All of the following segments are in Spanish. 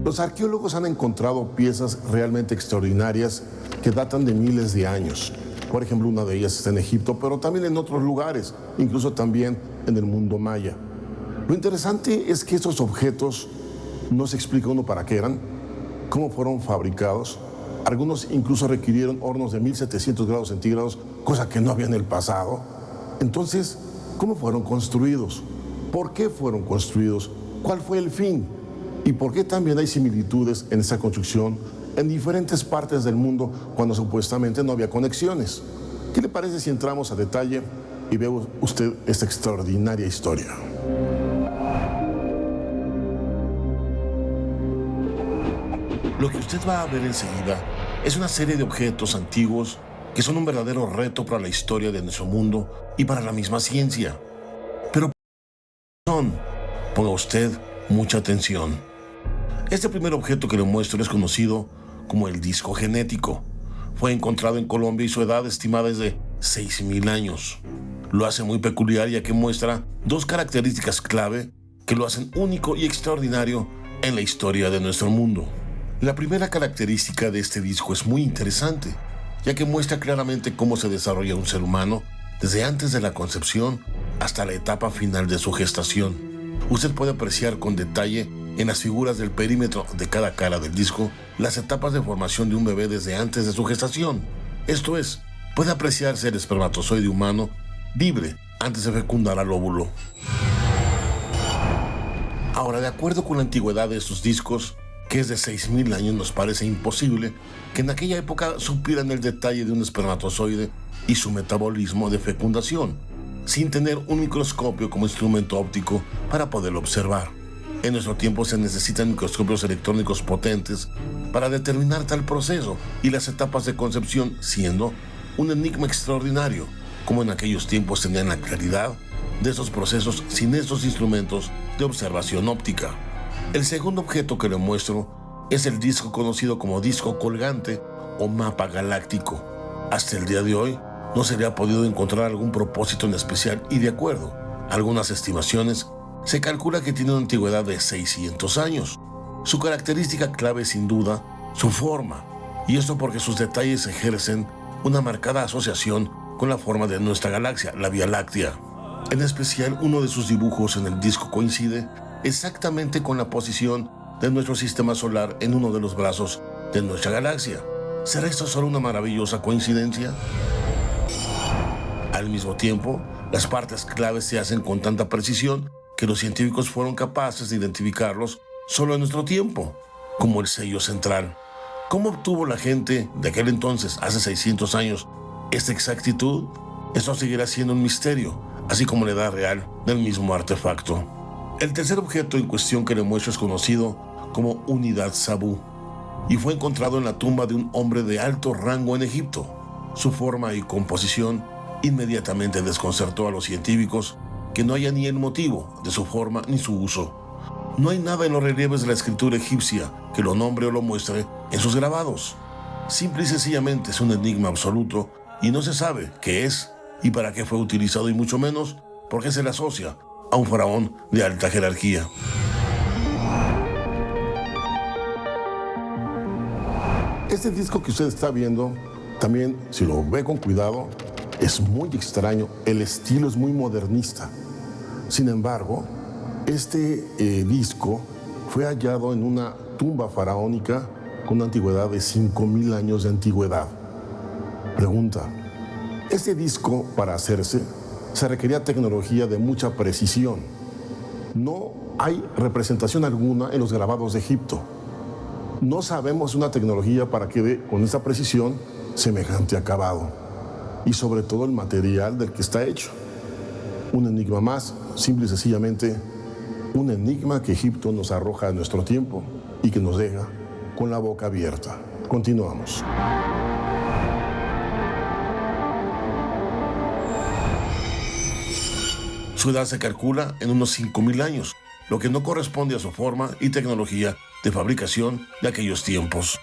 Los arqueólogos han encontrado piezas realmente extraordinarias que datan de miles de años. Por ejemplo, una de ellas está en Egipto, pero también en otros lugares, incluso también en el mundo maya. Lo interesante es que estos objetos no se explica uno para qué eran, cómo fueron fabricados. Algunos incluso requirieron hornos de 1700 grados centígrados, cosa que no había en el pasado. Entonces, ¿cómo fueron construidos? ¿Por qué fueron construidos? ¿Cuál fue el fin? ¿Y por qué también hay similitudes en esa construcción en diferentes partes del mundo cuando supuestamente no había conexiones? ¿Qué le parece si entramos a detalle y ve usted esta extraordinaria historia? Lo que usted va a ver enseguida es una serie de objetos antiguos que son un verdadero reto para la historia de nuestro mundo y para la misma ciencia. Pero ponga usted mucha atención. Este primer objeto que le muestro es conocido como el disco genético. Fue encontrado en Colombia y su edad estimada es de 6.000 años. Lo hace muy peculiar ya que muestra dos características clave que lo hacen único y extraordinario en la historia de nuestro mundo. La primera característica de este disco es muy interesante, ya que muestra claramente cómo se desarrolla un ser humano desde antes de la concepción hasta la etapa final de su gestación. Usted puede apreciar con detalle en las figuras del perímetro de cada cara del disco las etapas de formación de un bebé desde antes de su gestación. Esto es, puede apreciarse el espermatozoide humano libre antes de fecundar al óvulo. Ahora, de acuerdo con la antigüedad de estos discos, que es de 6.000 años, nos parece imposible que en aquella época supieran el detalle de un espermatozoide y su metabolismo de fecundación, sin tener un microscopio como instrumento óptico para poderlo observar. En nuestro tiempo se necesitan microscopios electrónicos potentes para determinar tal proceso y las etapas de concepción, siendo un enigma extraordinario, como en aquellos tiempos tenían la claridad de esos procesos sin estos instrumentos de observación óptica. El segundo objeto que le muestro es el disco conocido como disco colgante o mapa galáctico. Hasta el día de hoy no se le ha podido encontrar algún propósito en especial y, de acuerdo a algunas estimaciones, se calcula que tiene una antigüedad de 600 años. Su característica clave es sin duda su forma, y esto porque sus detalles ejercen una marcada asociación con la forma de nuestra galaxia, la Vía Láctea. En especial, uno de sus dibujos en el disco coincide exactamente con la posición de nuestro sistema solar en uno de los brazos de nuestra galaxia. ¿Será esto solo una maravillosa coincidencia? Al mismo tiempo, las partes claves se hacen con tanta precisión que los científicos fueron capaces de identificarlos solo en nuestro tiempo, como el sello central. ¿Cómo obtuvo la gente de aquel entonces, hace 600 años, esta exactitud? Esto seguirá siendo un misterio, así como la edad real del mismo artefacto. El tercer objeto en cuestión que le muestro es conocido como Unidad Sabu y fue encontrado en la tumba de un hombre de alto rango en Egipto. Su forma y composición inmediatamente desconcertó a los científicos, que no haya ni el motivo de su forma ni su uso. No hay nada en los relieves de la escritura egipcia que lo nombre o lo muestre en sus grabados. Simple y sencillamente es un enigma absoluto y no se sabe qué es y para qué fue utilizado, y mucho menos por qué se le asocia a un faraón de alta jerarquía. Este disco que usted está viendo, también si lo ve con cuidado, es muy extraño. El estilo es muy modernista. Sin embargo, este disco fue hallado en una tumba faraónica con una antigüedad de 5.000 años de antigüedad. Pregunta: este disco, para hacerse, se requería tecnología de mucha precisión. No hay representación alguna en los grabados de Egipto. No sabemos una tecnología para que dé con esta precisión semejante acabado. Y sobre todo el material del que está hecho. Un enigma más, simple y sencillamente, un enigma que Egipto nos arroja a nuestro tiempo y que nos deja con la boca abierta. Continuamos. Su edad se calcula en unos 5.000 años, lo que no corresponde a su forma y tecnología de fabricación de aquellos tiempos.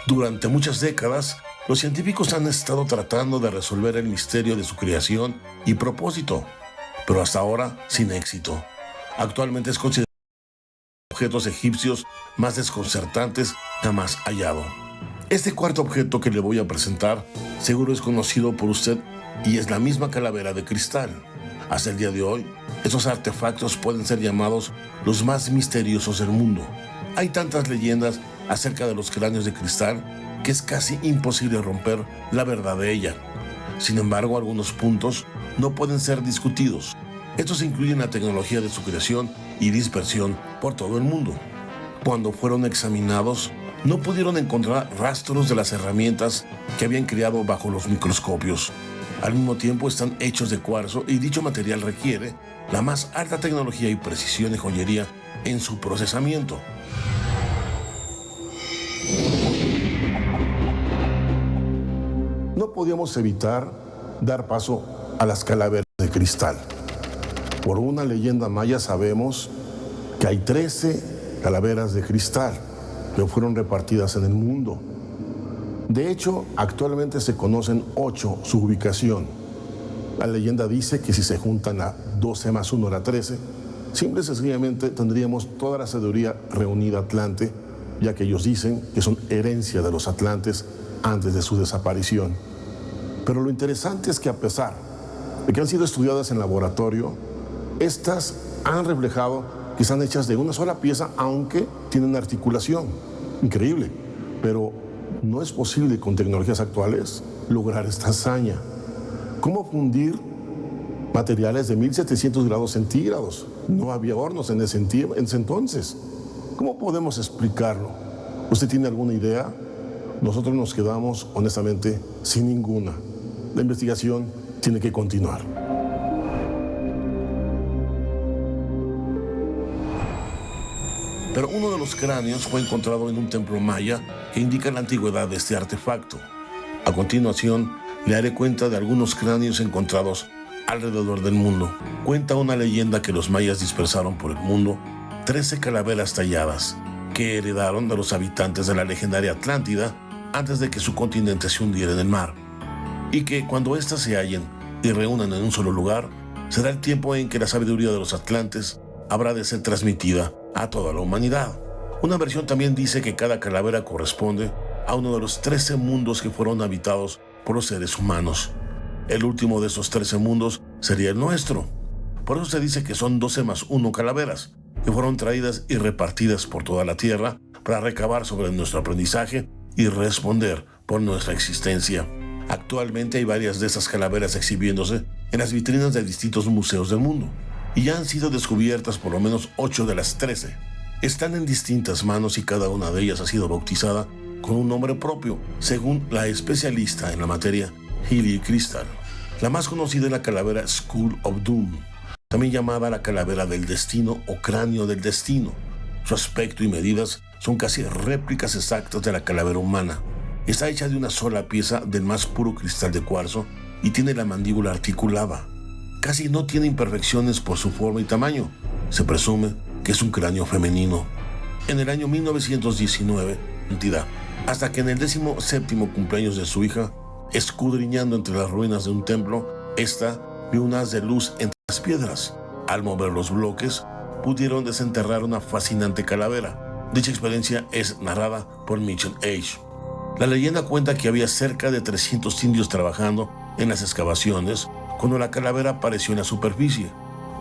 Durante muchas décadas, los científicos han estado tratando de resolver el misterio de su creación y propósito, pero hasta ahora sin éxito. Actualmente es considerado objetos egipcios más desconcertantes jamás hallado. Este cuarto objeto que le voy a presentar seguro es conocido por usted y es la misma calavera de cristal. Hasta el día de hoy, estos artefactos pueden ser llamados los más misteriosos del mundo. Hay tantas leyendas acerca de los cráneos de cristal que es casi imposible romper la verdad de ella. Sin embargo, algunos puntos no pueden ser discutidos. Estos incluyen la tecnología de su creación y dispersión por todo el mundo. Cuando fueron examinados, no pudieron encontrar rastros de las herramientas que habían creado bajo los microscopios. Al mismo tiempo están hechos de cuarzo y dicho material requiere la más alta tecnología y precisión de joyería en su procesamiento. No podíamos evitar dar paso a las calaveras de cristal. Por una leyenda maya sabemos que hay 13 calaveras de cristal que fueron repartidas en el mundo. De hecho, actualmente se conocen 8 su ubicación. La leyenda dice que si se juntan a 12 más 1 era 13, simple y sencillamente tendríamos toda la sabiduría reunida atlante, ya que ellos dicen que son herencia de los atlantes antes de su desaparición. Pero lo interesante es que a pesar de que han sido estudiadas en laboratorio, estas han reflejado que están hechas de una sola pieza, aunque tienen articulación. Increíble, pero no es posible con tecnologías actuales lograr esta hazaña. ¿Cómo fundir materiales de 1700 grados centígrados? No había hornos en ese entonces. ¿Cómo podemos explicarlo? ¿Usted tiene alguna idea? Nosotros nos quedamos, honestamente, sin ninguna. La investigación tiene que continuar. Pero uno de los cráneos fue encontrado en un templo maya que indica la antigüedad de este artefacto. A continuación, le haré cuenta de algunos cráneos encontrados alrededor del mundo. Cuenta una leyenda que los mayas dispersaron por el mundo 13 calaveras talladas que heredaron de los habitantes de la legendaria Atlántida antes de que su continente se hundiera en el mar, y que cuando éstas se hallen y reúnan en un solo lugar, será el tiempo en que la sabiduría de los atlantes habrá de ser transmitida a toda la humanidad. Una versión también dice que cada calavera corresponde a uno de los 13 mundos que fueron habitados por los seres humanos. El último de esos 13 mundos sería el nuestro. Por eso se dice que son 12 más 1 calaveras, que fueron traídas y repartidas por toda la tierra para recabar sobre nuestro aprendizaje y responder por nuestra existencia. Actualmente hay varias de esas calaveras exhibiéndose en las vitrinas de distintos museos del mundo, y ya han sido descubiertas por lo menos 8 de las 13. Están en distintas manos y cada una de ellas ha sido bautizada con un nombre propio, según la especialista en la materia Hilly Crystal. La más conocida es la calavera Skull of Doom, también llamada la calavera del destino o cráneo del destino. Su aspecto y medidas son casi réplicas exactas de la calavera humana. Está hecha de una sola pieza del más puro cristal de cuarzo y tiene la mandíbula articulada. Casi no tiene imperfecciones por su forma y tamaño. Se presume que es un cráneo femenino. En el año 1919, hasta que en el 17º cumpleaños de su hija, escudriñando entre las ruinas de un templo, esta vio un haz de luz entre las piedras. Al mover los bloques, pudieron desenterrar una fascinante calavera. Dicha experiencia es narrada por Mitchell H. La leyenda cuenta que había cerca de 300 indios trabajando en las excavaciones cuando la calavera apareció en la superficie.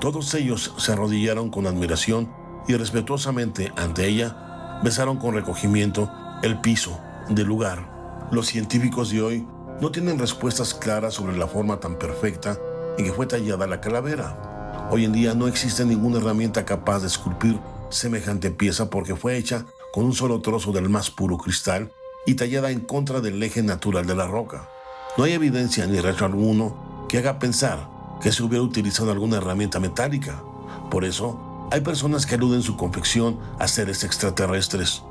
Todos ellos se arrodillaron con admiración y respetuosamente ante ella besaron con recogimiento el piso del lugar. Los científicos de hoy no tienen respuestas claras sobre la forma tan perfecta en que fue tallada la calavera. Hoy en día no existe ninguna herramienta capaz de esculpir semejante pieza porque fue hecha con un solo trozo del más puro cristal y tallada en contra del eje natural de la roca. No hay evidencia ni rastro alguno que haga pensar que se hubiera utilizado alguna herramienta metálica. Por eso, hay personas que aluden su confección a seres extraterrestres.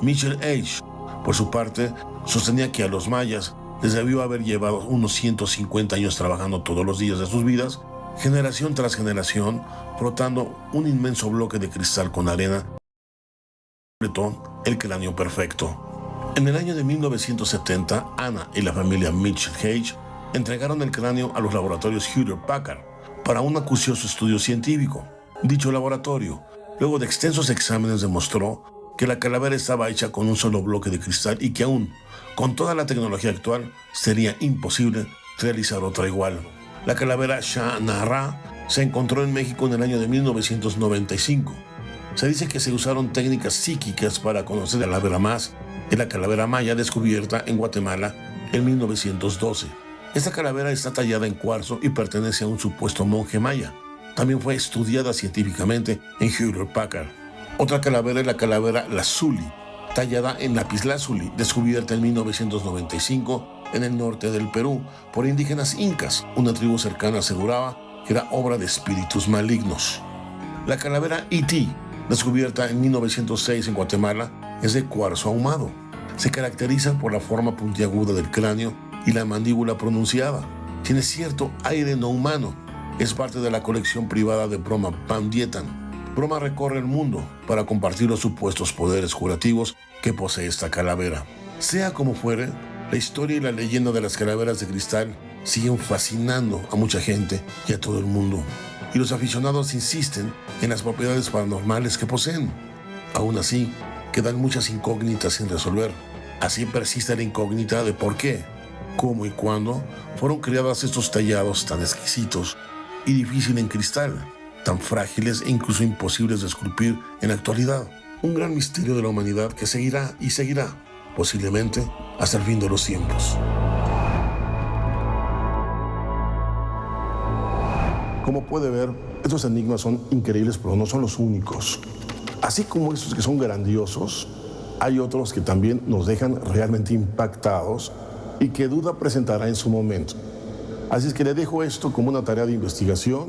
Mitchell H., por su parte, sostenía que a los mayas les debió haber llevado unos 150 años trabajando todos los días de sus vidas, generación tras generación, frotando un inmenso bloque de cristal con arena, completó el cráneo perfecto. En el año de 1970, Anna y la familia Mitchell H. entregaron el cráneo a los laboratorios Hewlett-Packard para un acucioso estudio científico. Dicho laboratorio Luego de extensos exámenes demostró que la calavera estaba hecha con un solo bloque de cristal y que aún, con toda la tecnología actual, sería imposible realizar otra igual. La calavera Shah Narra se encontró en México en el año de 1995. Se dice que se usaron técnicas psíquicas para conocer la calavera más que la calavera maya descubierta en Guatemala en 1912. Esta calavera está tallada en cuarzo y pertenece a un supuesto monje maya. También fue estudiada científicamente en Hewlett Packard. Otra calavera es la calavera Lazuli, tallada en lapislázuli, descubierta en 1995 en el norte del Perú por indígenas incas. Una tribu cercana aseguraba que era obra de espíritus malignos. La calavera E.T., descubierta en 1906 en Guatemala, es de cuarzo ahumado. Se caracteriza por la forma puntiaguda del cráneo y la mandíbula pronunciada. Tiene cierto aire no humano. Es parte de la colección privada de Broma Pandietan. Broma recorre el mundo para compartir los supuestos poderes curativos que posee esta calavera. Sea como fuere, la historia y la leyenda de las calaveras de cristal siguen fascinando a mucha gente y a todo el mundo. Y los aficionados insisten en las propiedades paranormales que poseen. Aún así, quedan muchas incógnitas sin resolver. Así persiste la incógnita de por qué, cómo y cuándo fueron creados estos tallados tan exquisitos y difíciles en cristal, tan frágiles e incluso imposibles de esculpir en la actualidad. Un gran misterio de la humanidad que seguirá y seguirá, posiblemente hasta el fin de los tiempos. Como puede ver, estos enigmas son increíbles, pero no son los únicos. Así como estos que son grandiosos, hay otros que también nos dejan realmente impactados y que duda presentará en su momento. Así es que le dejo esto como una tarea de investigación